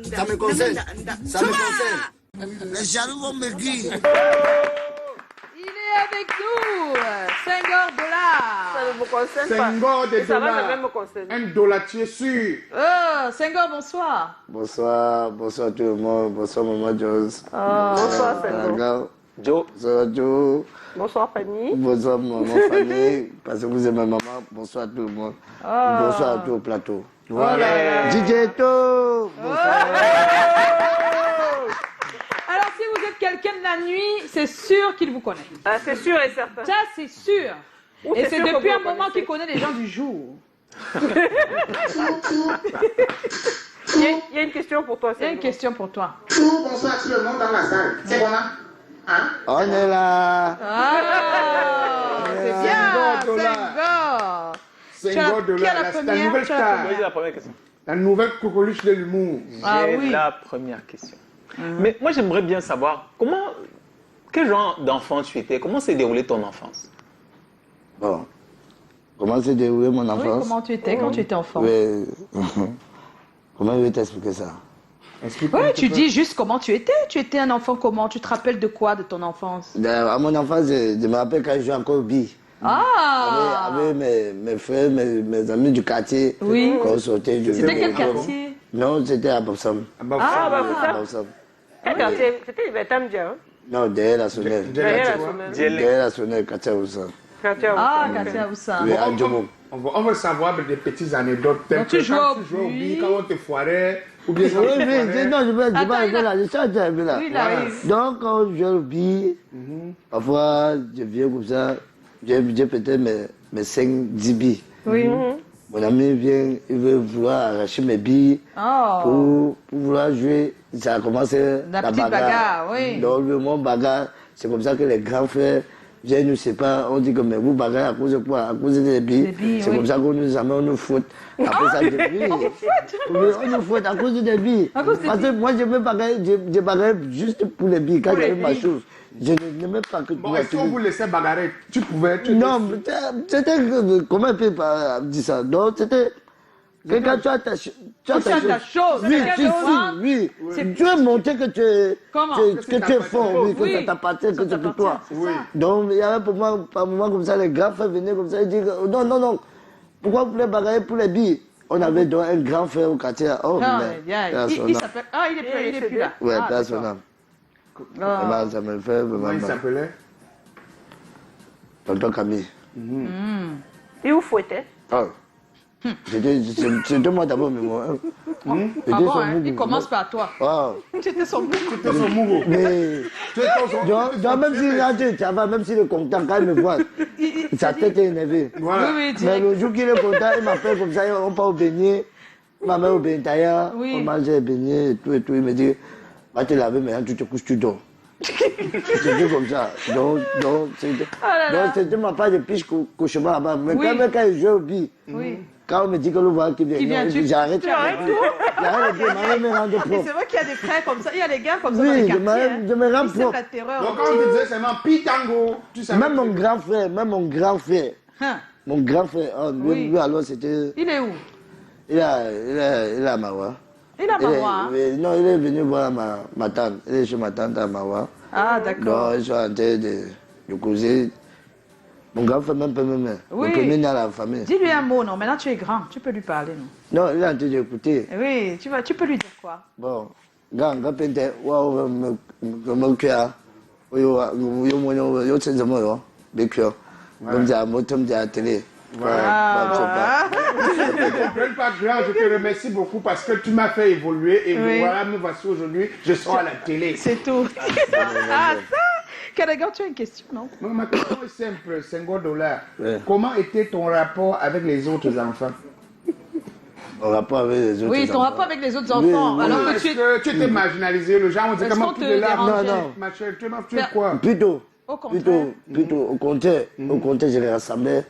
Ça me concerne. Ça me concerne. Les jaloux vont me dire. Il est avec nous, Senghor Dollar. Ça ne me concerne pas. Senghor de Ça va dollars. jamais me concerner. Un dollartier sûr. Senghor, bonsoir. Bonsoir, bonsoir tout le monde. Bonsoir Maman Jones. Bonsoir Senghor. Joe. Bonsoir Joe. Bonsoir Fanny. Bonsoir Maman Fanny. Parce que vous êtes ma maman. Bonsoir tout le monde. Bonsoir à tout le plateau. Voilà. DJ To. Bonsoir. Alors, si vous êtes quelqu'un de la nuit, c'est sûr qu'il vous connaît. Ah, c'est sûr et certain. Ça, c'est sûr. Ou Et c'est c'est sûr que depuis vous un le moment connaissez. qu'il connaît les gens du jour. Il y a une question pour toi, Il y a une Senghor. question pour toi. Bonsoir tout le monde dans la salle. C'est bon là? Hein? On est là. Ah, c'est bien, Senghor Dollar. Senghor. Senghor de Qui a la la première? nouvelle Qui a la star. première? C'est la première question. La nouvelle coqueluche de l'humour. Ah J'ai oui. la première question. Mais moi, j'aimerais bien savoir quel genre d'enfant tu étais? Comment s'est déroulée ton enfance? Bon. Comment s'est déroulée mon Oui, enfance? comment tu étais quand tu étais enfant? Oui. Comment je vais t'expliquer ça? Oui, tu dis juste comment tu étais. Tu étais un enfant comment? Tu te rappelles de quoi de ton enfance? À mon enfance, je me rappelle quand je jouais encore au billes. Ah, Avec mes frères, mes amis du quartier. Oui. Quand on sortait, je c'était jouais quel au- quartier? Non, c'était à Bobsam. Ah, bah c'est À ça. Bobsam. Quel quartier? C'était Betamdia, hein? Non, derrière la sonnelle. Derrière la sonnelle. Derrière la sonnelle, quartier Bobsam. Ah, Katia Oussa. Oui, à Djomo. On veut savoir des petites anecdotes. Donc, tu jouais Quand au tu jouais au billes. billes, quand on te foirait, ou bien Oui, quand on te oui, foirait. non, je vais Attends, arriver là, je suis arrivé là. Oui, il arrive. Donc, quand je joue au billes, parfois, je viens comme ça, j'ai peut-être mes 5-10 billes. Oui. Mon ami vient, il veut vouloir arracher mes billes Oh. pour vouloir jouer. Ça a commencé La petite bagarre, oui. Donc, le mot bagarre, c'est comme ça que les grands frères viennent nous séparer. On dit que mais vous bagarrez à cause de quoi? À cause des billes. Des billes, C'est oui. comme ça qu'on nous amène, on nous fout. Après ça, oui. On nous fout à cause des billes. À cause des Parce que moi, je bagarre juste pour les billes. Quand j'avais ma chose, je n'aimais pas que Bon, est-ce qu'on vous laissait bagarrer? Tu pouvais. Tu non, c'était. Comment on peut dire ça? Donc, c'était. Que quand tu as ta chose. Tu as ta chose. Oui, quelqu'un si, d'autre, hein? oui. Tu veux montrer que tu es. Comment? Que tu es fort, oui, que Oui. ça t'appartient, que Ça c'est pour toi. t'appartient, c'est ça. Donc, il y avait pour moi, par moment comme ça, les grands frères venaient comme ça, ils disaient non, non, non. Pourquoi vous voulez bagarrer pour les billes? On avait donc un grand frère au quartier. Oh, Non, mais. bien. Il s'appelle. Ah, il est plus là. Ouais, Ah, personnel. d'accord. Vraiment, ça me fait Comment vraiment. il s'appelait? Tonton Camille. Et où fouettait? Oh. C'était moi d'abord, mais moi. Ah bon, hein? Il commence par toi. Oh. C'était son bout. C'était son mougou. Mais. Donc, même s'il rentre, ça va, même s'il est content, quand il me voit, sa tête est énervée. Voilà. Oui, oui, Mais direct. le jour qu'il est content, il m'appelle comme ça, on part au beignet. Ma mère au beignet, Oui. on mange les beignets et tout et tout. Il me dit, va te laver, maintenant tu te couches, tu dors. C'était comme ça. Donc, là là. c'était ma part de piche cauchemar là-bas. Mais Oui. quand je joue au billes, Oui. quand on me dit que le voit qui Qui vient, vient, tu- j'arrête. tu arrêtes tout. J'arrête, je m'arrête, me rendre Et propre. c'est vrai qu'il y a des frères comme ça. Il y a des gars comme ça dans Oui, les je quartiers. me rends Ils sèment propre. la terreur. Donc, quand on te disait seulement Pitango, tu savais. Même mon grand frère, Hein? mon grand frère, oh, Oui. lui alors c'était, Il est où? il est à Mawa. Il a Marois. Hein? Non, il est venu voir ma tante, il est chez ma tante à Mawa. Ah, d'accord. Donc ils sont en train de causer. Mon grand frère même, Oui. le premier dans la famille. Dis-lui un mot, non. Maintenant, tu es grand. Tu peux lui parler, non? Non, il est en train d'écouter. Oui, tu peux lui dire quoi? Bon, grand pente, waouh, me cuire. Yo c'est de moi, bécure. Comme ça, moi, tu me dis à la télé. Ah. Ne te comprends pas, grand, je te remercie beaucoup parce que tu m'as fait évoluer et Oui. voilà, me voici aujourd'hui, je sors à la télé. C'est tout. Ah, ça? Kadagan, tu as une question, non? Ma question est simple, Senghor Dollar. Ouais. Comment était ton rapport avec les autres enfants? En rapport avec les autres. Oui, ton enfants. rapport avec les autres enfants. Oui, Alors que Est-ce tu es. que tu étais marginalisé? Le gens ont dit Est-ce comment qu'on tu te es là? dérangeait? Non. Ma chérie, tu es quoi? Plutôt. Au contraire. Plutôt, au contraire, je les rassemblais.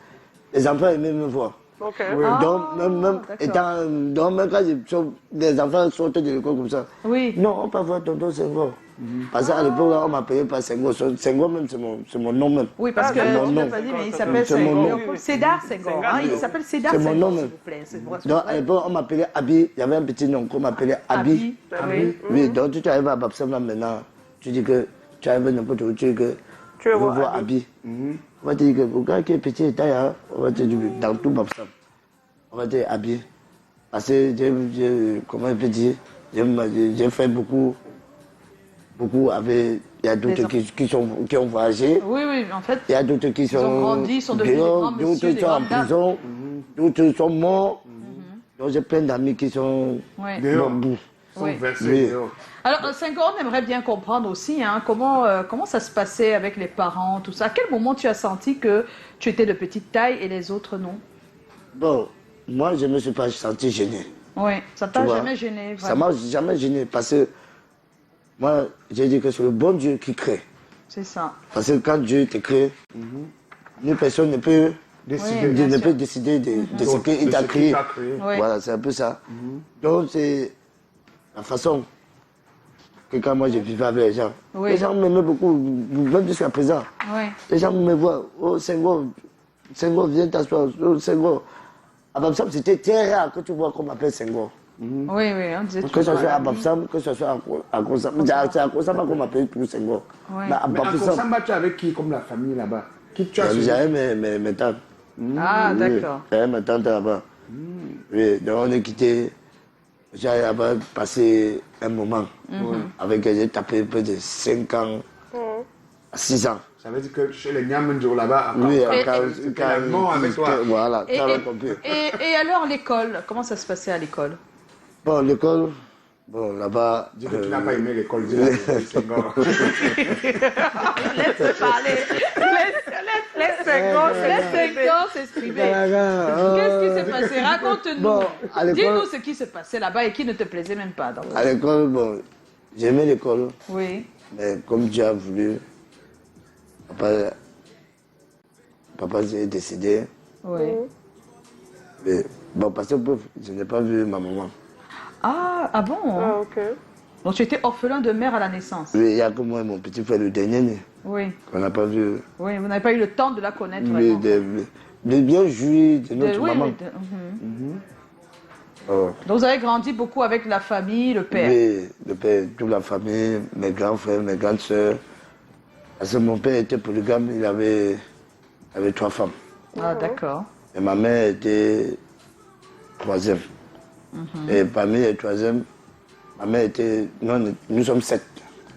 Les enfants aimaient me voir. Ok. Donc, même d'accord. même quand les enfants sortent de l'école comme ça, Oui. non, on peut voir tonton Senghor. Parce qu'à l'époque, on m'appelait pas Senghor. Senghor même, c'est mon nom même. Oui, parce que c'est mon tu nom. l'as pas dit, mais il s'appelle C'est mon Senghor. nom. Cédar Senghor. Hein, il s'appelle Cédar C'est mon nom Senghor, s'il même. vous plaît. C'est vrai. Donc à l'époque, on m'appelait Abi. Il y avait un petit nom qu'on m'appelait Abi. Oui. Oui, donc tu arrives à Babsam là maintenant. Tu dis que tu arrives n'importe où, tu dis que Tu veux veux voir voir Abi. On va te dire que pour gars qui est petit et taille, hein, on va te dire dans tout Babsam. On va te dire Abi. Parce que comment je peux dire, j'ai fait beaucoup avec. Il y a d'autres qui ont voyagé. Oui, oui, en fait, Il y a d'autres qui sont. ont grandi, ils sont devenus des grands d'autres messieurs, des sont en grandes dames. prison, d'autres sont morts. Donc j'ai plein d'amis qui sont ouais. Dehors. morts. Ils sont Oui. versés Oui. dehors. Alors, Senghor, on aimerait bien comprendre aussi hein, comment ça se passait avec les parents, tout ça. À quel moment tu as senti que tu étais de petite taille et les autres non? Bon, moi je ne me suis pas senti gêné. Oui, ça t'a Tu vois, jamais gêné, Ça vraiment. m'a jamais gêné parce que moi j'ai dit que c'est le bon Dieu qui crée. C'est ça. Parce que quand Dieu te crée, une personne ne peut Décider. Oui, bien ne sûr. peut décider de ce qu'il De t'a ce qu'il créé. t'a créé. Oui. Voilà, c'est un peu ça. Donc c'est la façon que quand moi je vivais avec les gens. Oui. Les gens m'aimaient beaucoup, même jusqu'à présent. Oui. Les gens me voient, oh Senghor, viens t'asseoir, oh Senghor. À Babsam, c'était très rare que tu vois qu'on m'appelle Senghor. Oui, oui, on disait Que toujours. ce soit à Babsam, que ce soit à Kosam. C'est à Kosam qu'on m'appelle tout Senghor. Oui. Mais à Mais à Babsam, Kosamba, tu es avec qui comme la famille là-bas? Qui tu as suivi? j'avais mes tantes. Ah, Oui, d'accord. j'avais ma tante là-bas. Oui, donc on est quitté. J'ai là-bas passé un moment avec j'ai tapé peu de 5 ans à 6 ans. Ça veut dire que chez les Niamendjo là-bas, Oui, c'était la mort avec toi. Voilà, Et, tu as compris. et alors l'école, comment ça se passait à l'école? Bon, l'école, bon, là-bas. Dis que tu n'as pas aimé l'école, dis la Senghor. Laisse parler. Laisse Senghor s'exprimer. Qu'est-ce qui s'est passé? Raconte-nous. Bon, à l'école- Dis-nous ce qui se passait là-bas et qui ne te plaisait même pas. Donc. À l'école, bon, j'aimais l'école, Oui. mais comme Dieu a voulu, papa s'est décidé. Oui. Mais, bon, parce que je n'ai pas vu ma maman. Ah bon? Ah, ok. Donc tu étais orphelin de mère à la naissance? Oui, il n'y a que moi et mon petit frère, le dernier né, Oui. qu'on n'a pas vu. Oui, vous n'avez pas eu le temps de la connaître Oui, vraiment. de bien jouir de notre Oui, maman. oui, Oh. Donc vous avez grandi beaucoup avec la famille, le père. Oui, le père, toute la famille, mes grands frères, mes grandes sœurs. Parce que mon père était polygame, il avait 3 femmes. Ah d'accord. Et ma mère était 3e. Et parmi les 3e, ma mère était... nous sommes 7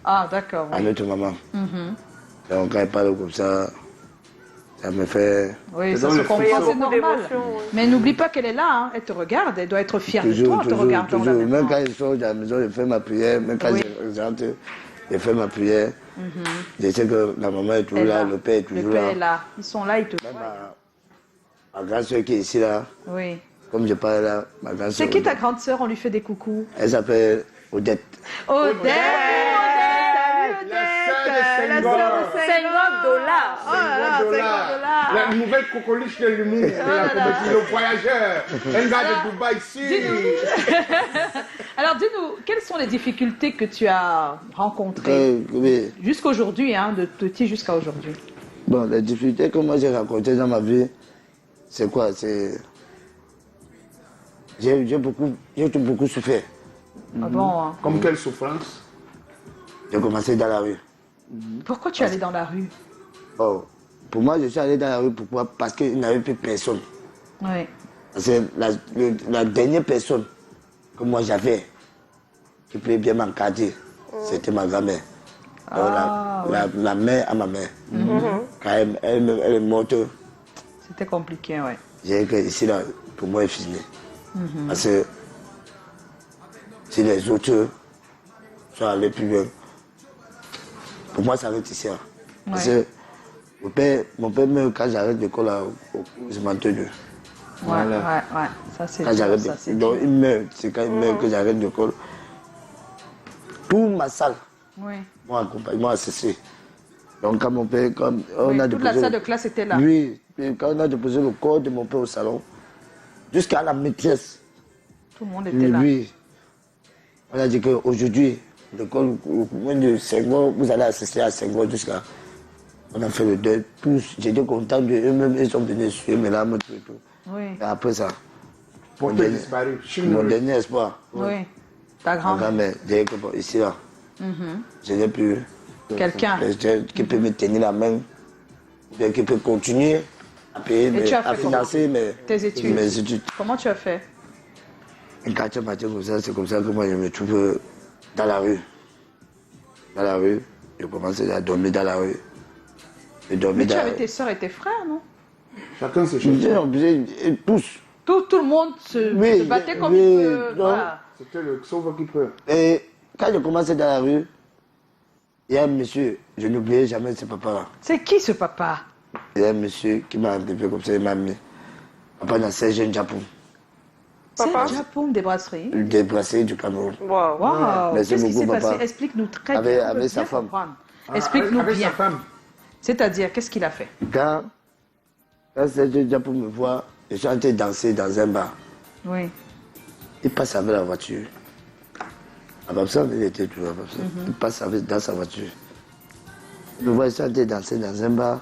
Ah d'accord. à Oui. notre maman. Donc quand elle parle comme ça me fait... Oui, C'est ça dans se le comprend, Il y a c'est beaucoup normal. d'émotions, oui. Mais n'oublie pas qu'elle est là, hein. Elle te regarde, elle doit être fière de toi en te regardant là toujours. Même maintenant. quand je sors de la maison, je fais ma prière. Même quand Oui. je rentre, je fais ma prière. Je sais que la maman est toujours Elle là, là. le père est toujours Le père là. est là. Ils sont là, ils te Même voient. ma grande soeur qui est ici, là, Oui. comme je parle là, ma grande C'est soeur, qui ta grande sœur? On lui fait des coucous. elle s'appelle Odette. Odette! La sœur de La Senghor. sœur de $50. Oh là là, $50. 50 $. La nouvelle cocoliche de l'humour, de la comédie, le voyageur. Un gars de Dubaï ici. Alors dis-nous, quelles sont les difficultés que tu as rencontrées Oui. jusqu'aujourd'hui, hein, de petit jusqu'à aujourd'hui? Bon, les difficultés que moi j'ai rencontrées dans ma vie, c'est quoi? C'est... J'ai beaucoup souffert. Ah bon, hein. Comme quelle souffrance? J'ai commencé dans la rue. Pourquoi tu es allé dans la rue? Oh, pour moi, je suis allé dans la rue, pourquoi? Parce qu'il n'y avait plus personne. Oui. Parce que la dernière personne que moi j'avais, qui pouvait bien m'encadrer, c'était ma grand-mère. Ah, La mère à ma mère. Quand elle est morte, C'était compliqué, oui. j'ai dit que ici, là, pour moi, est fini. Parce que si les autres sont allés plus loin, pour moi, ça arrête ici. Hein. Parce que mon père meurt quand j'arrête l'école au Semanto 2. Ouais. Ça, c'est Quand dur, j'arrête, ça, c'est donc dur. il meurt, c'est quand il meurt que j'arrête l'école. Toute ma salle, Oui. moi a cessé. Donc quand mon père, Oui, toute la salle de classe était là. Oui, et quand on a déposé le corps de mon père au salon, jusqu'à la maîtresse, Tout le monde était là. lui, on a dit qu'aujourd'hui, l'école, au moins de Senghor, vous allez assister à Senghor jusqu'à. On a fait le deuil. Tous, j'étais content d'eux-mêmes, ils sont venus suivre mes larmes, tout et tout. Oui. Et après ça, Pour te disparaître. mon dernier espoir, Oui. Ta ma grand-mère. grand-mère, j'ai dit que ici là, je n'ai plus Quelqu'un. quelqu'un qui peut me tenir la main, bien qui peut continuer à payer, tu as fait à financer Tes études. mes études. Comment tu as fait? Un quartier matin comme ça, c'est comme ça que moi je me trouve dans la rue. Dans la rue, je commençais à dormir dans la rue. Je dormais Mais tu dans avais tes soeurs et tes frères, non? Chacun ses J'étais choses. obligé, et tous. Tout le monde se Oui, battait comme oui, il peut. non. Voilà. C'était le sauveur qui peut. Et quand je commençais dans la rue, il y a un monsieur, je n'oublierai jamais ce papa-là. C'est qui ce papa? Il y a un monsieur qui m'a enlevé comme ça, il m'a mis. Papa dans Serge Japon, C'est Papa? Japon des brasseries. des brasseries du Cameroun. Wow. Waouh! Merci Qu'est-ce qui s'est beaucoup, passé? papa. Explique-nous très Avec- bien. On avec veut sa bien femme. comprendre. Ah, Explique-nous avec bien. sa femme. C'est-à-dire, qu'est-ce qu'il a fait? Quand Serge Japon me voit, je suis en train de danser dans un bar. Oui. Il passe avec la voiture. Ababsan, il était toujours Ababsan. Il passe dans sa voiture. Je vois, je suis en train de danser dans un bar.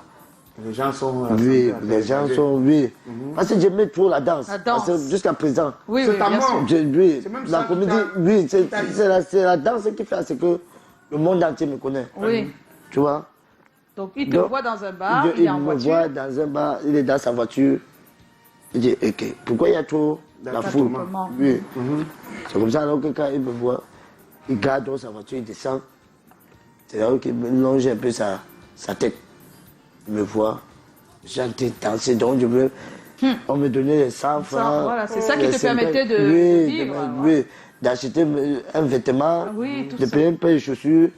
Les gens sont. Oui, les gens sont, oui. Parce que j'aimais trop la danse. La danse. Parce que jusqu'à présent, Oui, C'est oui, ta bien mort. sûr. oui, C'est même la ça qui comédie, t'a- oui, c'est la danse qui fait c'est que le monde entier me connaît. Oui. Tu vois? Donc, il te Donc, voit dans un bar, il est en me voiture. voit dans un bar, il est dans sa voiture. Il dit, ok, pourquoi il y a trop la foule? Comment? Oui. C'est comme ça alors que quand il me voit, il garde dans sa voiture, il descend. C'est là qu'il me longe un peu sa tête. Il me voit, chanter, danser, donc je veux. On me donnait les 100 francs. Voilà, c'est ça qui les te 50, permettait de oui, vivre. oui, d'acheter un vêtement, Oui, tout de ça. payer un paire de chaussures,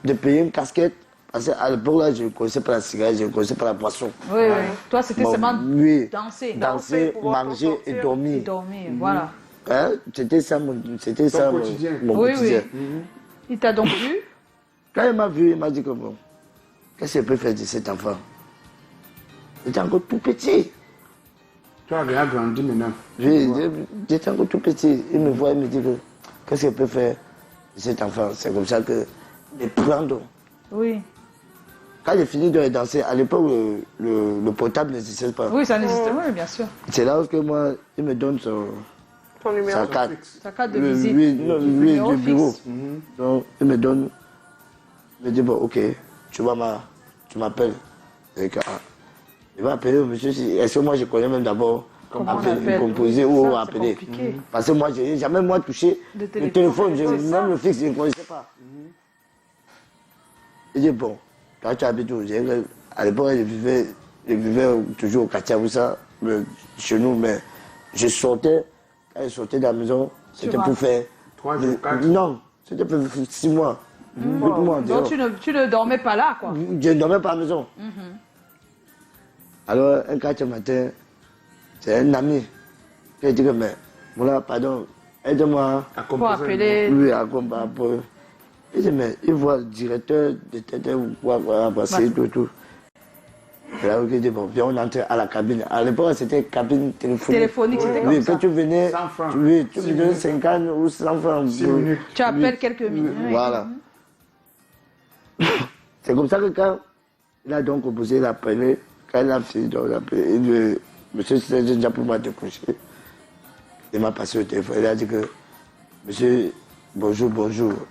de payer une casquette. Parce qu'à l'époque, là, je ne connaissais pas la cigarette, je ne connaissais pas la boisson. Oui, oui. Toi, c'était Bon, seulement oui, danser. danser, pouvoir manger t'en et sortir. dormir. Dormir, voilà. Hein? C'était ça mon quotidien. mon Oui, quotidien. oui. Il t'a donc vu? Quand il m'a vu, il m'a dit que bon, qu'est-ce qu'il peut faire de cet enfant? Il était encore tout petit. Tu as déjà grandi maintenant. J'étais encore tout petit. Il me voit, il me dit que qu'est-ce qu'il peut faire de cet enfant? C'est comme ça que les prendre. Oui. Quand j'ai fini de danser, à l'époque, le portable n'existait pas. Oui, ça n'existe pas, oui, bien sûr. C'est là que moi, il me donne Ton numéro. sa carte. Ta carte de Le- visite. Oui, non, oui, Numéro du bureau. fixe. Donc, il me donne, il me dit, bon, ok, tu m'appelles. Et que, il va appeler le monsieur. Est-ce que moi, je connais même d'abord Comment on appeler, appelle? composer Oui, ou ça, c'est appeler. compliqué. Parce que moi, je n'ai jamais moi touché Le le téléphone. téléphone, C'est ça. même le fixe, je ne connaissais pas. Il dit, bon, quand tu habites où? À l'époque, je vivais toujours au quartier Oussa, chez nous, mais je sortais, quand je sortais de la maison, c'était pour faire. 3 jours, 4. Non, c'était pour 6 mois. 8 mois. Donc, tu ne dormais pas là, quoi. Je ne dormais pas à la maison. Alors, un quartier matin, c'est un ami qui a dit que, mais, voilà, pardon, aide-moi. À Pour composer. appeler. Lui, à combat pour. Il dit, mais il voit le directeur de tête ou quoi, passer, tout. Et là, il dit, bon, viens, on entre à la cabine. À l'époque, c'était cabine téléphonique. Téléphonique, c'était comme Oui, ça. quand tu venais, 100 francs. oui, tu 6 me donnais minutes. 50 ou 100 francs. 6 minutes. Tu appelles quelques minutes. Oui. Voilà. C'est comme ça que quand il a donc composé, il a appelé, quand il a fini, donc il a appelé, monsieur Serge Japon m'a décroché. Il m'a passé au téléphone, il a dit que, monsieur, bonjour,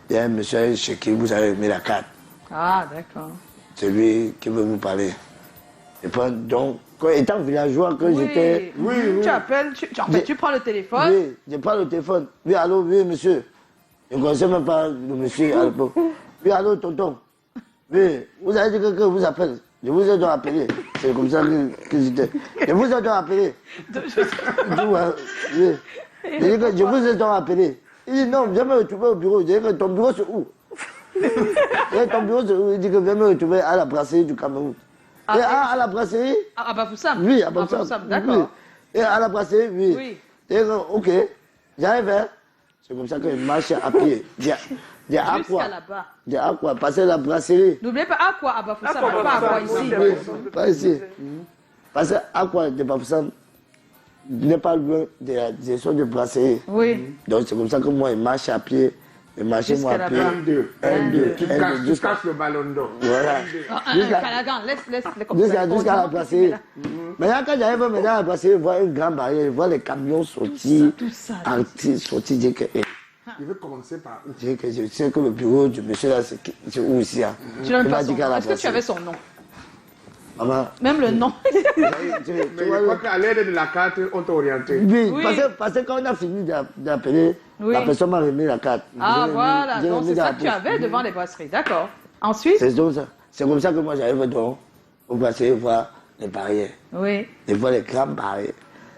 il y a un monsieur chez qui vous avez mis la carte. Ah, d'accord. C'est lui qui veut vous parler. Et puis, donc, étant villageois que j'étais, Oui, tu appelles, en fait, tu prends le téléphone. oui, je prends le téléphone. Oui, allô, oui, monsieur. Je ne connaissais même pas le monsieur à l'époque. Oui, allô, tonton. Oui, vous avez dit que quelqu'un vous appelle. Je vous ai donc appelé. C'est comme ça que j'étais. Je vous ai donc appelé. Il dit, ouais, oui. Je dis que je vous ai donc appelé. Il dit, non, viens me retrouver au bureau. Je dis que ton bureau, c'est où? Et ton bureau, c'est où? Il dit que viens me retrouver à la brasserie du Cameroun. Ah, Et à la brasserie? Ah, bah, Foussam. Oui, à Ah, Bamsam. Foussam, d'accord. Oui. Et à la brasserie, oui. Oui. Et ok, j'arrive, hein. C'est comme ça que je marche à pied. J'ai à quoi? Jusqu'à là-bas. J'ai à quoi? Passer la brasserie. N'oubliez pas à quoi, Abba Foussam, Aqua, pas à quoi Foussam, ici. oui. Pas ici. Parce que à quoi de Bafoussam n'est pas loin de la direction de brasserie. Oui. Donc c'est comme ça que moi, je marche à pied. Le marché m'a Jusqu'à appelé. là-bas. 1-2. 1-2. Tu casses le ballon d'or. Voilà. Calagan, laisse les comme ça. Jusqu'à la brasserie. Maintenant, quand j'arrive maintenant à la brasserie, je vois une grande barrière, je vois les camions sortis, Tout ça. sortis, je dis que, Il veut commencer par où? je sais que le bureau du monsieur là, c'est où ici. Hein. Tu n'as Il pas m'a son dit qu'à nom. la Est-ce que tu avais son nom? Maman, Même le nom. tu Mais je vois, crois qu'à l'aide de la carte, on t'a orienté. oui, Oui. parce que quand on a fini d'appeler, Oui. la personne m'a remis la carte. Ah, Je l'ai voilà. mis- je l'ai Donc, mis c'est dans ça la que tu poche. avais devant les brasseries. D'accord. Ensuite? C'est comme ça que moi j'arrive donc au brasserie voir les barrières. Oui. Je vois les grandes barrières.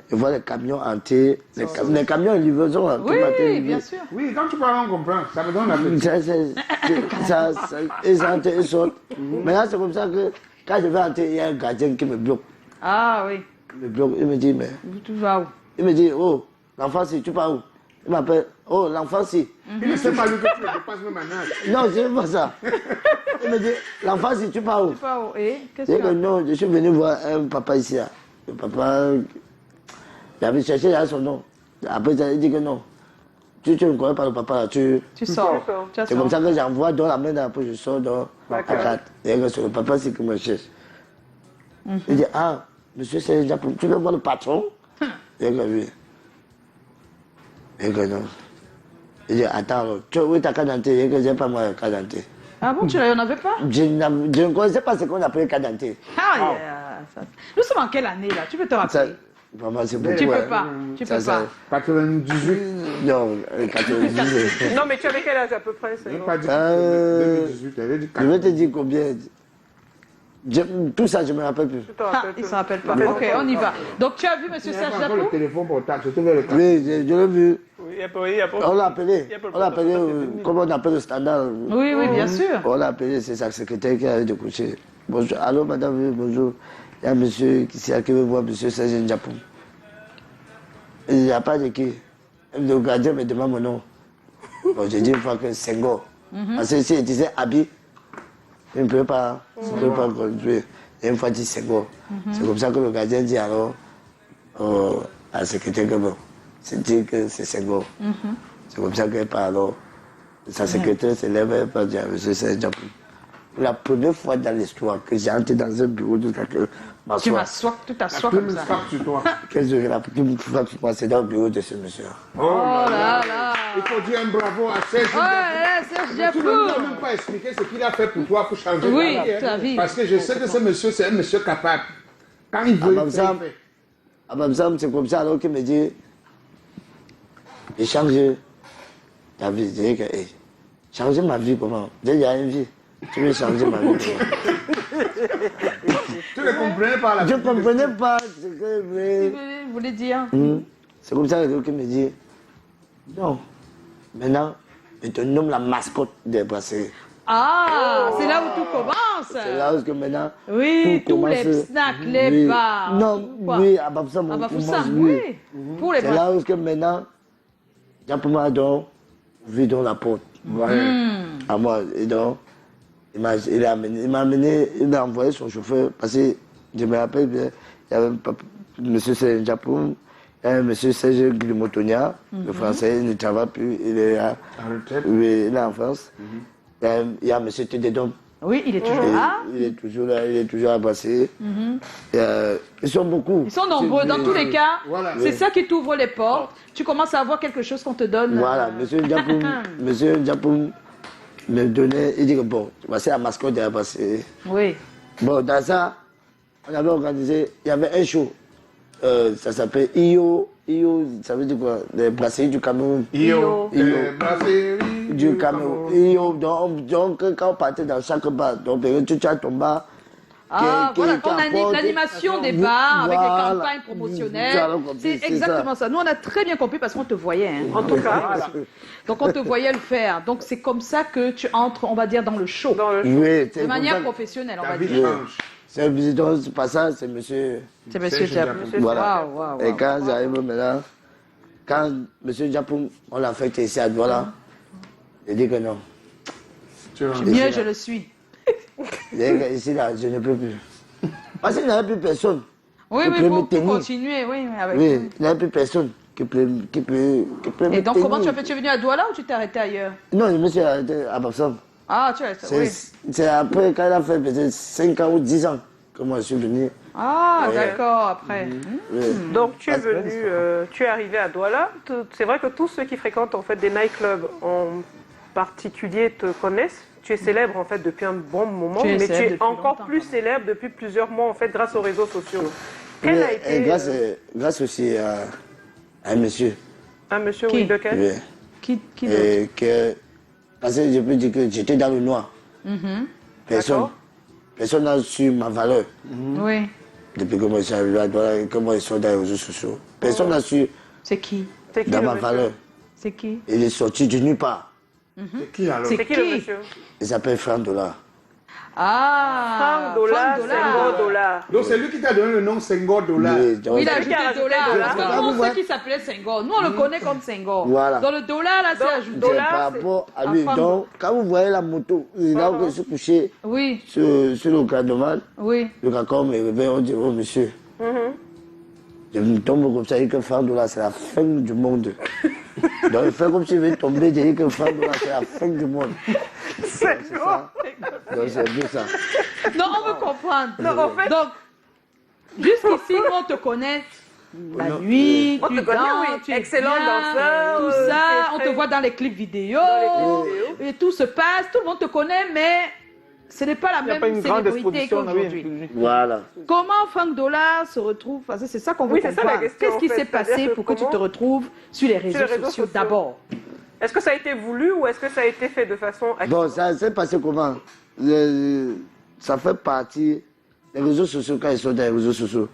Je vois les camions entiers, les camions de livraison Oui, automatique. bien sûr. Oui, quand tu parles, on comprend. Ça me donne l'appétit. Ils entrent, ils sortent. Maintenant, c'est comme ça que quand je vais entrer, il y a un gardien qui me bloque. Ah oui. Il me bloque, il me dit, mais. Tu vas où? Il me dit, oh, l'enfant, si, tu pars où? Il m'appelle, oh, l'enfant, si. Il ne sait pas lui que tu le dépasses même à nage. Non, c'est pas ça. Il me dit, l'enfant, si, tu pars où? Tu vas où? Et qu'est-ce Je que dis tu que as? non, je suis venu voir un papa ici. Là. Le papa, j'avais cherché là, son nom. Après, il dit que non. Tu ne connais pas le papa là, Tu sors. sors. Tu as c'est comme sors. ça que j'envoie dans la main dans la poche, je sors dans la carte. Et que c'est le papa c'est qui me cherche. Il dit, ah, monsieur, c'est déjà pour... Tu veux voir le patron? Et que oui. Et que non. Il dit, attends, alors, tu as où ta carte d'identité? Et que j'ai pas moi la carte d'identité. Ah bon, tu n'en avais pas? Je ne connaissais pas ce qu'on appelait carte d'identité. Ah, yeah, ça. Nous sommes en quelle année là? Tu peux te Ça, rappeler? vraiment, c'est beaucoup. Tu hein. peux pas. Tu Ça, peux pas. 98. Non, 98. Non, mais tu avais quel âge à peu près? Je n'ai pas dit Euh, 2018, elle a dit Je vais te dire combien. Tout ça, je ne me rappelle plus. Tu te Ah, rappelles il ne plus. se rappelle pas. Ok, on y va. Donc tu as vu Monsieur Il n'y a Serge pas encore Japon? le téléphone portable, c'était vers le cas. Oui, je l'ai vu. Oui, il y a pas. On l'a appelé. Il y a pas de On l'a appelé, problème. comment on appelle le standard. Oui, oui, bien sûr. On l'a appelé, c'est sa secrétaire qui a décroché. Bonjour, allô madame, oui, bonjour. Il y a un monsieur qui veut voir monsieur Serge Japon. Il n'y a pas de qui. Le gardien me demande mon nom. Bon, j'ai dit une fois que c'est Senghor. Parce que si il disait Abi, il ne peut pas conduire. Et une fois dit Senghor. C'est comme ça que le gardien dit alors à la secrétaire que bon, c'est dit que c'est Senghor. C'est comme ça qu'elle parle alors. Sa secrétaire se lève et elle dit à monsieur Serge Japon. Pour la première fois dans l'histoire que j'ai entré dans un bureau jusqu'à que Tu m'assois. t'assois Tout comme me ça. frappe sur toi. Qu'est-ce que la première fois que moi, c'est dans le bureau de ce monsieur. Oh Oh là là là. Il faut dire un bravo à Serge. Oh là là, Serge Tu ne Japon. m'as même pas expliqué ce qu'il a fait pour toi pour changer Oui, ta vie. ta vie. Parce que je sais que ce monsieur, c'est un monsieur capable. Quand il veut, Ah, il fait, ça- il fait. Ah ben ça, c'est comme ça alors qu'il me dit, j'ai changé ta vie. Je dis que, hey, changer ma vie comment? J'ai déjà une vie. Tu veux changer ma vie comment? Tu ne comprenais pas la Je ne comprenais pas ce que Vous voulez dire? C'est comme ça qu'il me dit, non, maintenant, je te nomme la mascotte des brasseries. Ah, c'est là où tout commence. C'est là où que maintenant, Oui, tout tous les commence. snacks, les Oui. bars. Non, quoi. oui, à Babsam, Ah on bah pour ça, commence, oui. Pour les C'est bars. là où que maintenant, Japoma donc, vit dans la porte. À moi, et donc, il m'a envoyé son chauffeur, parce que je me rappelle bien, il y avait monsieur Serge Japon, il y a monsieur Serge Guilmotonia, le français, il ne travaille plus, il est à, retraite. oui, il est en France. Il y a monsieur Tédédon, Oui, il est toujours là. il est toujours là, il est toujours à brasser. Ils sont beaucoup. Ils sont nombreux. Dans tous les cas, Voilà. c'est ça qui t'ouvre les portes. Tu commences à avoir quelque chose qu'on te donne. Voilà, monsieur Japon me donnait, il dit que bon, c'est la mascotte de la brasserie. Oui. Bon, dans ça, on avait organisé, il y avait un show. Ça s'appelle IO, ça veut dire quoi? Les brasseries du Cameroun. Io. Io. Brasserie Du Cameroun. IO, donc quand on partait dans chaque bar, donc tu as ton bar. Ah, voilà, qui on anime apporte- l'animation des bars avec les Voilà. campagnes promotionnelles. Voilà, comme C'est c'est exactement ça. Nous, on a très bien compris parce qu'on te voyait. hein. En tout cas, Donc, on te voyait le faire. Donc, c'est comme ça que tu entres, on va dire, dans le show. dans le Oui, De manière professionnelle, on Ta va vie dire. change. C'est un visiteur, c'est pas ça, c'est monsieur. C'est monsieur Serge Japon. Japon. Voilà. Waouh, waouh, Et waouh. quand j'arrive maintenant, quand monsieur Japon, on l'a fait ici à Douala, il dit que non. Tu vois. Mieux, je le suis. Il dit que ici, là, je ne peux plus. Parce qu'il n'y avait plus personne. Oui, Vous oui, pouvez me pour tenir. continuer. Oui, avec Oui, il n'y avait plus personne. Et donc, comment tu as fait? Tu es venu à Douala ou tu t'es arrêté ailleurs? Non, je me suis arrêté à Babson. Ah, tu es resté, oui. C'est après, quand il a fait peut-être 5 ans ou 10 ans que moi je suis venu. Ah, d'accord, après. Oui. Donc tu es venu, tu es arrivé à Douala. C'est vrai que tous ceux qui fréquentent en fait des nightclubs en particulier te connaissent. Tu es célèbre en fait depuis un bon moment, Tu es mais tu célèbre es depuis encore longtemps, plus quand même. célèbre depuis plusieurs mois en fait grâce aux réseaux sociaux. Et Quel a été grâce aussi à un monsieur. un monsieur Qui? oui, lequel? Oui. Qui Et que, parce que je peux dire que j'étais dans le noir. D'accord. Personne n'a su ma valeur. Oui. Depuis que moi je suis arrivé à Douala et que moi je suis dans les réseaux sociaux. Personne n'a su C'est qui? C'est qui dans le ma monsieur? valeur. C'est qui? Il est sorti de nulle part. C'est qui alors? C'est C'est qui le monsieur? Il s'appelle Franck Dollar. Ah, Franck Dollar, Franck Senghor Dollar. Donc c'est lui qui t'a donné le nom Senghor Dollar. Oui, donc- Il a Celui qui a ajouté rajouté dollar. dollar. Parce que Voilà. nous, on sait qu'il s'appelait Senghor. Nous, on le connaît comme Senghor. Voilà. Dans le dollar, là, c'est Donc, ajouté. dollar, C'est par c'est- rapport à à lui. Franck. Donc, quand vous voyez la moto, là où je suis couché Oui, sur le carnaval, oui. le cacao me réveille, on dit, oh monsieur. Je me tombe comme ça, il dit que Franck Dollar, c'est la fin du monde. Donc, il fait comme s'il veut tomber, il dit que Franck Dollar, c'est la fin du monde. C'est ça. Donc, c'est bien ça. Non, on veut comprendre. Non, en fait- Donc, jusqu'ici, nous, on te connaît. La nuit, On tu te connaît, danses, oui. tu es Excellent bien, danseur, tout c'est ça, on très- te voit dans les clips vidéo, Dans les clips vidéo. et tout se passe, tout le monde te connaît, mais ce n'est pas la Il n'y a même pas une grande célébrité exposition. qu'aujourd'hui. Voilà. Comment Franck Dollar se retrouve, parce que c'est ça qu'on veut Oui, c'est ça la comprendre. question, Qu'est-ce qui en fait. s'est passé C'est-à-dire que pour que tu comment- te retrouves sur les réseaux, les réseaux sociaux sociaux. d'abord? Est-ce que ça a été voulu ou est-ce que ça a été fait de façon active? Bon, ça s'est passé comment? Ça fait partie des réseaux sociaux, quand ils sont dans les réseaux sociaux.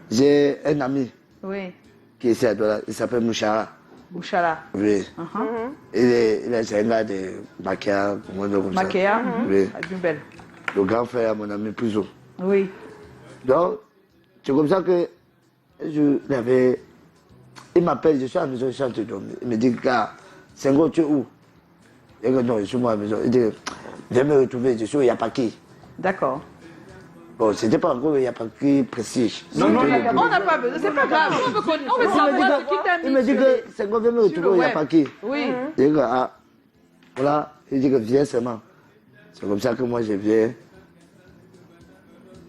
J'ai un ami Oui, qui est ici à Douala, il s'appelle Mouchara. Bouchala. Oui. Il est c'est un gars de Makia, comme ça. Makéa, Oui. bien belle. Le grand frère à mon ami Puzo. Oui. Donc, c'est comme ça que il m'appelle, je suis à la maison, je suis en train de dormir. Il me dit, gars, Senghor, tu es où? Je dis, non, je suis moi à la maison. Il dit, viens me retrouver, je suis au Yapaki. D'accord. Bon, c'était pas encore le Yapaki prestige. Non, non, C'était le- On n'a pas besoin, c'est pas grave. On veut savoir ce qui t'a Il mis me dit sur que les- Senghor vient me sur retrouver le au web. Yapaki. Oui. Je dis que, ah, voilà, il dit que viens seulement. C'est comme ça que moi je viens,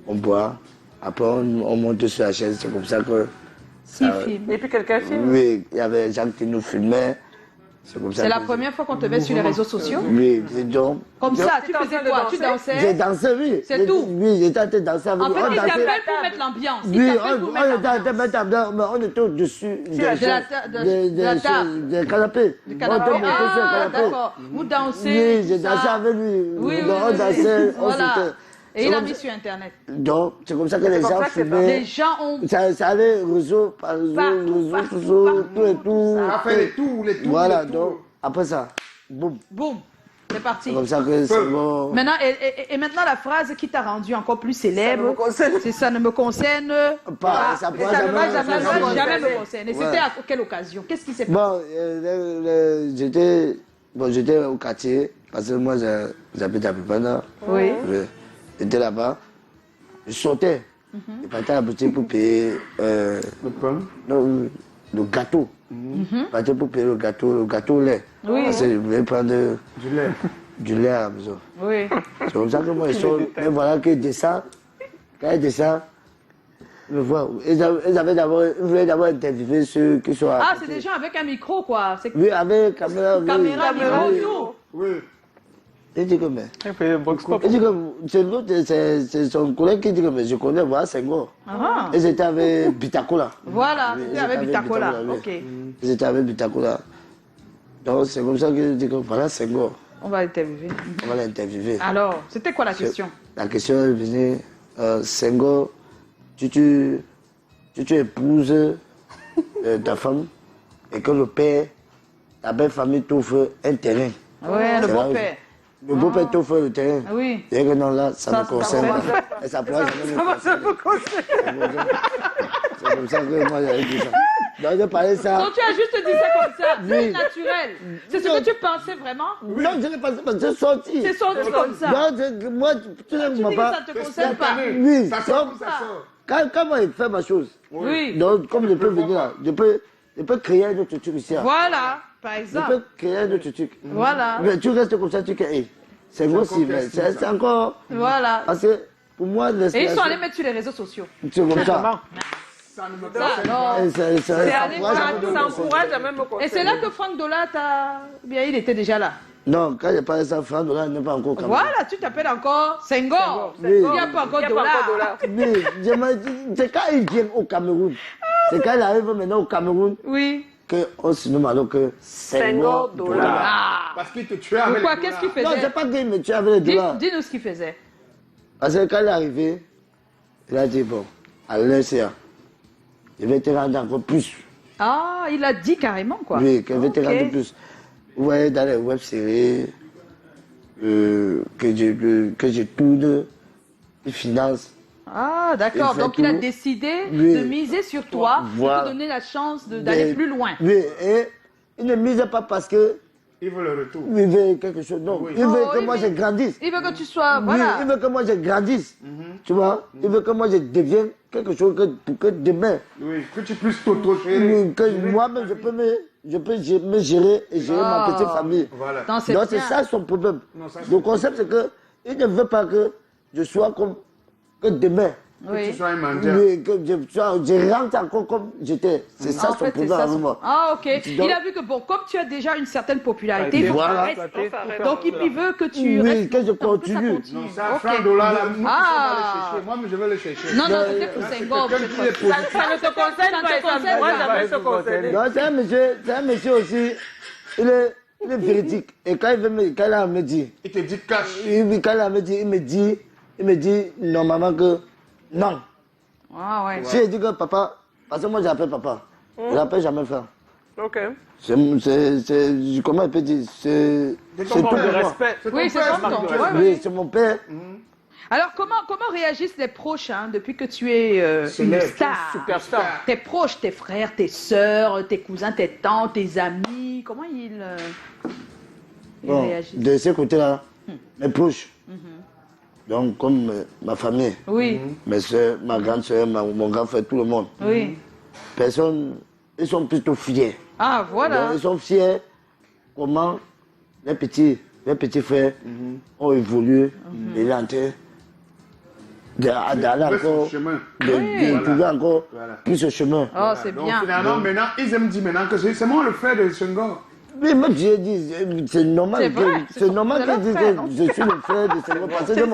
on boit, après on monte sur la chaise, c'est comme ça que... Il filme. Et puis quelqu'un filme? Oui, il y avait des gens qui nous filmaient. C'est comme ça. C'est la que- première fois qu'on te met sur les réseaux sociaux? Oui, c'est donc... Comme ça, tu T'étais en faisais train de quoi? Tu danser? J'ai dansais? dansé, oui. C'est tout? Oui, j'étais en train de danser avec En fait, on il dansait. t'appelle pour mettre l'ambiance. Il Oui, t'appelle pour on mettre était en train de l'ambiance. mettre l'ambiance, mais on était au-dessus de la table. des canapés. Du On canapé. était montés sur le Ah, canapé. d'accord. Vous dansez. Oui, tout j'ai ça. dansé avec lui. Oui, Donc, on oui, dansait, on voilà. s'était- Et c'est il a comme mis ça- sur Internet. Donc, c'est comme ça que les comme gens ça que c'est filmaient. Les gens ont... Ça allait réseau par réseau, Partout, réseau, partout, réseau, partout. tout et tout. On a fait les tours, les tours. Voilà, les tours. donc, après ça, boum. Boum. C'est parti. C'est comme ça que c'est bon. Maintenant, et maintenant, la phrase qui t'a rendu encore plus célèbre, Ça ne me concerne c'est ça ne me concerne Pas, ça pourra ça ne va jamais- jamais ça ne va me jamais concerner. me concerner. Ouais. C'était à quelle occasion? Qu'est-ce qui s'est passé? Bon, j'étais au quartier, parce que moi j'habite à Pipana. Oui. J'étais là-bas. Je sortais. Je partais à la boutique pour payer Le pain. non, le gâteau. Je partais pour payer le gâteau au lait. Oui. Parce que je voulais prendre Du lait. du lait à la maison. Oui. C'est comme ça que moi je sors. Mais voilà qu'il descend. Quand il descend, je le vois. Ils voulaient d'abord interviewer ceux qui sont à Ah, côté. c'est des gens avec un micro, quoi. C'est Oui, avec caméra. oui. caméra, micro, Oui. tout. Oui. Il dit que mais. Il fait box pop. Il dit que c'est l'autre, c'est son collègue qui dit que mais je connais, voilà, Senghor. Ah. Et c'était avec Bitakola. Voilà, Oui, c'était avec Bitakola. oui. Ok. Ils étaient avec Bitakola. Donc c'est comme ça que je dis que voilà Senghor, On va interviewer. on va l'interviewer. Alors, c'était quoi la question? La question est venue, Senghor, tu épouses ta femme et que le père, ta belle famille t'offre un terrain. Ouais, le C'est là où- beau-père. Le beau-père t'offre le terrain. Ah oui. Et que non, là, ça Ça, me ça concerne concerne. pas. Et ça pourra jamais me concerner. C'est comme ça que moi j'avais dit ça. Donc je parlais ça. Donc tu as juste dit ça comme ça. C'est Oui. naturel. C'est ce que tu pensais vraiment? Non, je n'ai pas parce que c'est sorti. C'est sorti comme ça. Non, moi, tu ne Tu dis comprends que pas. ça te concerne pas. Oui, Ça sort donc, comme ça sort. quand moi il fait ma chose, Oui. donc comme je peux venir là, je peux Je peux créer un autre truc ici. Voilà, par Je exemple. peux créer un autre truc. Voilà, Mais tu restes comme ça, tu crées. C'est aussi, mais c'est encore. voilà. Parce que pour moi, Et ils sont l'inspiration, allés mettre sur les réseaux sociaux. c'est comme ça. Ça ne me Ça, concerne non. Et C'est aller voir, ça encourage à même me Et c'est là que Franck Dola t'a... Bien, il était déjà là. Non, quand j'ai parlé de ça, Franck Dola n'est pas encore comme Voilà, tu t'appelles encore Senghor. Oui. Il n'y a pas encore Dola. Mais c'est quand il vient au Cameroun. C'est quand il arrive maintenant au Cameroun Oui. qu'on se nomme alors que Senghor Dola. Ah. Parce qu'il te tuait avec Pourquoi? les Qu'est-ce qu'il dollars. Non, faisait? c'est pas qu'il me tue avec les dollars. Dis-nous ce qu'il faisait. Parce que quand il est arrivé, il a dit bon, à l'INCA, je vais te rendre encore plus. Ah, il a dit carrément, quoi. Oui, que je vais te Ok. rendre plus. Vous voyez, dans les web-séries que je tourne, je finance. Ah, d'accord. Il fait Donc, il a tout. décidé Oui. de miser sur toi Voilà. pour te donner la chance d'aller Mais- plus loin. Oui, et il ne mise pas parce que Il veut le retour. il veut quelque chose. Non, Oui. il veut Oh, que il moi veut- je grandisse. Il veut que tu sois... Oui, Voilà. il veut que moi je grandisse. Tu vois? Il veut que moi je devienne quelque chose pour que demain, Oui, que tu puisses t'auto-gérer. que moi-même je peux me gérer et gérer Ah. ma petite famille. Voilà. Non, c'est Donc c'est bien. ça son problème. Non, ça, c'est Le concept c'est que il ne veut pas que je sois comme que demain. Que Oui. tu sois un mendiant. Oui, que je rentre encore comme j'étais. C'est ça En son fait, c'est problème ça. avec moi. Ah, ok. Donc- Il a vu que, bon, comme tu as déjà une certaine popularité, il faut que Voilà. ça reste. Donc, il veut que tu Oui, restes que je longtemps, que ça continue. continue. Non, ça, Ok. Franck Dola, là, nous, Ah. on va le chercher. Moi, mais je vais le chercher. Non, non, c'était pour Senghor. quelqu'un qui est peut-être. positif. Ça ne te concerne Ça ne pas, te et ça ne concerne pourra pas. jamais se concerner. Non, c'est un monsieur aussi. Il est véridique. Et quand quand il a me dit, Il te dit cash. quand il a me dit, il me dit normalement que non. Ah, ouais. Si je dis que papa, parce que moi j'appelle papa, je l'appelle jamais frère. Ok. Comment il peut dire, c'est ton tout père, pour moi. Respect. Oui, c'est père, comme ton. Marc de Ouais, respect. ouais. Oui, c'est mon père. Alors, comment réagissent les proches depuis que tu es une Célèbre, star? Superstar. Tes proches, tes frères, tes sœurs, tes cousins, tes tantes, tes amis, comment ils Bon, réagissent? de ce côté-là, mes proches. Donc, comme ma famille, Oui, mes soeurs, ma grande soeur, mon grand frère, tout le monde. oui. Personne, ils sont plutôt fiers. Ah, voilà. Donc, ils sont fiers comment les petits frères ont évolué et l'entrée d'aller Reste au encore, chemin. de trouver encore Voilà. plus ce chemin. Oh, c'est Donc, bien. finalement, maintenant, ils aiment dire maintenant que c'est moi le frère de Senghor. Mais moi, j'ai dit, c'est normal C'est vrai, que, c'est normal c'est qu'ils disent leur frère, que non? je suis le frère de Senghor. Parce que j'ai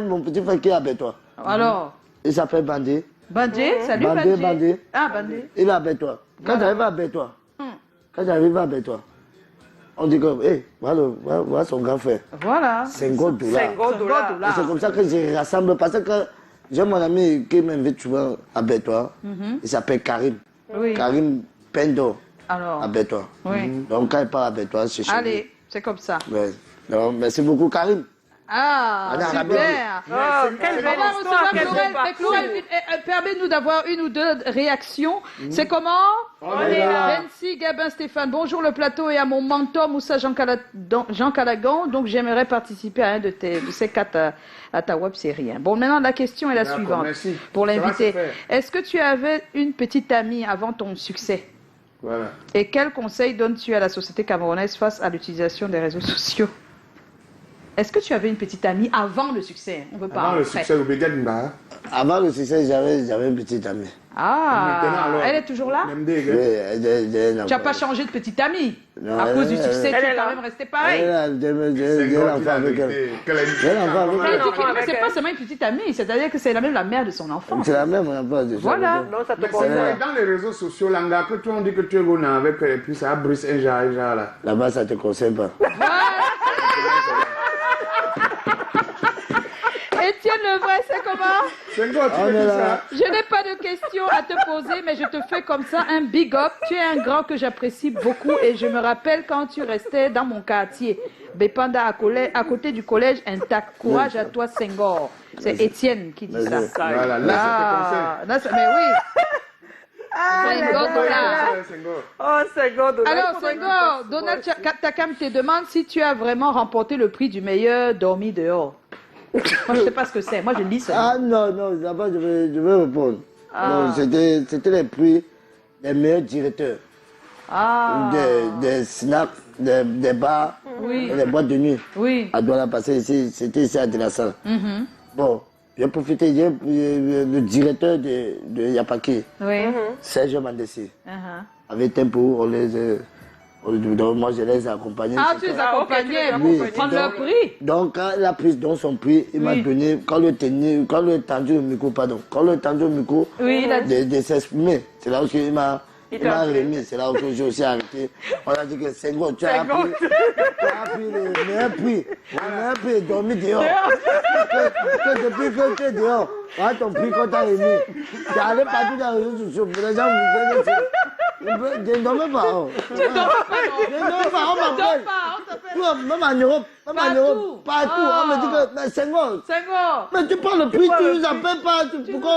mon petit frère qui est avec toi. Alors, Il s'appelle Bandé. Bandé, salut Bandé, Bandé. Bandé. Ah, Bandé. Il est avec toi. Quand j'arrive avec toi, on dit que, hé, voilà son grand frère. Voilà. Senghor Dola. Senghor Dola. Et c'est comme ça que je rassemble. Parce que j'ai mon ami qui m'invite souvent à Bétois. Il s'appelle Karim. Oui. Karim Pendo Alors, à Bétois. oui. Donc quand il part à Bétois, c'est chez Allez, c'est comme ça. lui. Ouais. Donc, merci beaucoup, Karim. Ah, Allez, super. Oh, quelle On belle va histoire, recevoir quel Chlorel. beau Mais parcours. Chlorel, permets-nous d'avoir une ou deux réactions. C'est comment? On est là. 26 Gabin Stéphane. Bonjour le plateau et à mon mentor Moussa Jean Calagan. Donc j'aimerais participer à un de ces quatre à ta web série. Bon, maintenant la question est la D'accord, suivante. merci. Pour Ça va l'invité. se faire. Est-ce que tu avais une petite amie avant ton succès? Voilà. Et quels conseils donnes-tu à la société camerounaise face à l'utilisation des réseaux sociaux? Est-ce que tu avais une petite amie avant le succet? On veut pas Avant le après. succès, Obéga Dimba. Avant le succès, j'avais une petite amie. Ah, Maintenant, alors, elle est toujours là? MD, Oui, gars. Tu n'as pas changé de petite amie? Non, À cause du succès, tu elle es est quand là. même resté pareil. J'ai Senghor l'enfant dit la avec elle. vérité, qu'elle a dit. J'ai l'enfant avec Mais elle. tu enfant dis que avec c'est elle. pas seulement une petite amie, c'est-à-dire que c'est même la mère de son enfant. C'est la même enfant. Voilà. Non, ça te Mais c'est concerne. vrai, dans les réseaux sociaux, là, après toi, on dit que tu es bon avec elle, et puis ça brise un genre là. Là-bas, ça ne te concerne pas. Étienne Levray, c'est comment? Senghor, tu On peux est dire là. ça? Je n'ai pas de questions à te poser, mais je te fais comme ça un big up. Tu es un grand que j'apprécie beaucoup et je me rappelle quand tu restais dans mon quartier, Bépanda, à côté du collège intact. Courage à toi, Senghor. C'est Étienne qui dit ça. Merci. Voilà, là, Ah, là, mais oui. Senghor, ça te voilà. concerne. Senghor. Oh, Senghor Dola. Alors, Il faudrait Senghor, qu'il Donald fasse Takam te demande si tu as vraiment remporté le prix du meilleur dormi dehors. Moi, je ne sais pas ce que c'est. Moi, je lis ça. Ah non, d'abord, je vais répondre. Ah. Non, c'était les prix des meilleurs directeurs. Ah. Des snacks, des bars, Oui. des boîtes de nuit. Oui. À Douala, parce que c'était ici à De La Salle. Bon, j'ai profité, le directeur de Yapaki, Oui. Serge Mandessi, Uh-huh. avec Tempo, moi je les ai accompagnés. Ah, tu les ok, accompagnais tu les pour accompagnais. prendre leur prix. Donc, quand il a pris dans son prix, il m'a Oui. donné, quand le tendu au micro, Oui, il a dit. de s'exprimer. C'est là où il m'a t'a appelé. remis, c'est là où j'ai aussi arrêté. On a dit que c'est gros, tu as appris le meilleur prix. Le meilleur prix, dormi dehors. Que depuis que tu es dehors, voilà ton prix qu'on t'a remis. Tu es allé partout dans les réseaux sociaux, les gens vous prennent. Je ne dormais pas. Tu ne dors pas, non. Je ne dormais pas, on Tu ne dors m'appelle. pas, on t'appelle. Même en Europe, partout. Ah. On me dit que, mais c'est bon. Senghor. Mais tu prends le prix, tu nous appelles pas. Pourquoi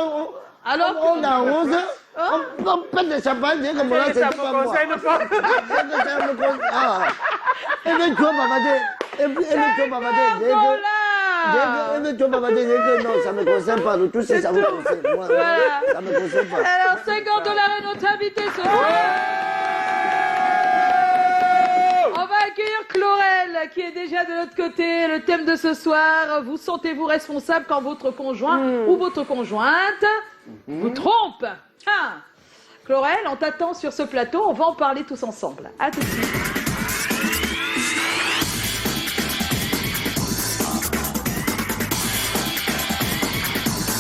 Alors on arrose, on pète des champagnes, dire que mon là, c'est Ça pas me moi. conseille de pas. Ah. Et le tour m'a dit, non, ça me concerne pas. Le tout, c'est ça vous concerne. Moi, Voilà. ça me concerne pas. Alors, Senghor Dollar est notre invité ce soir. On va accueillir Chlorel qui est déjà de l'autre côté. Le thème de ce soir, vous sentez-vous responsable quand votre conjoint ou votre conjointe vous trompe? Chlorel, on t'attend sur ce plateau, on va en parler tous ensemble. À tout de suite.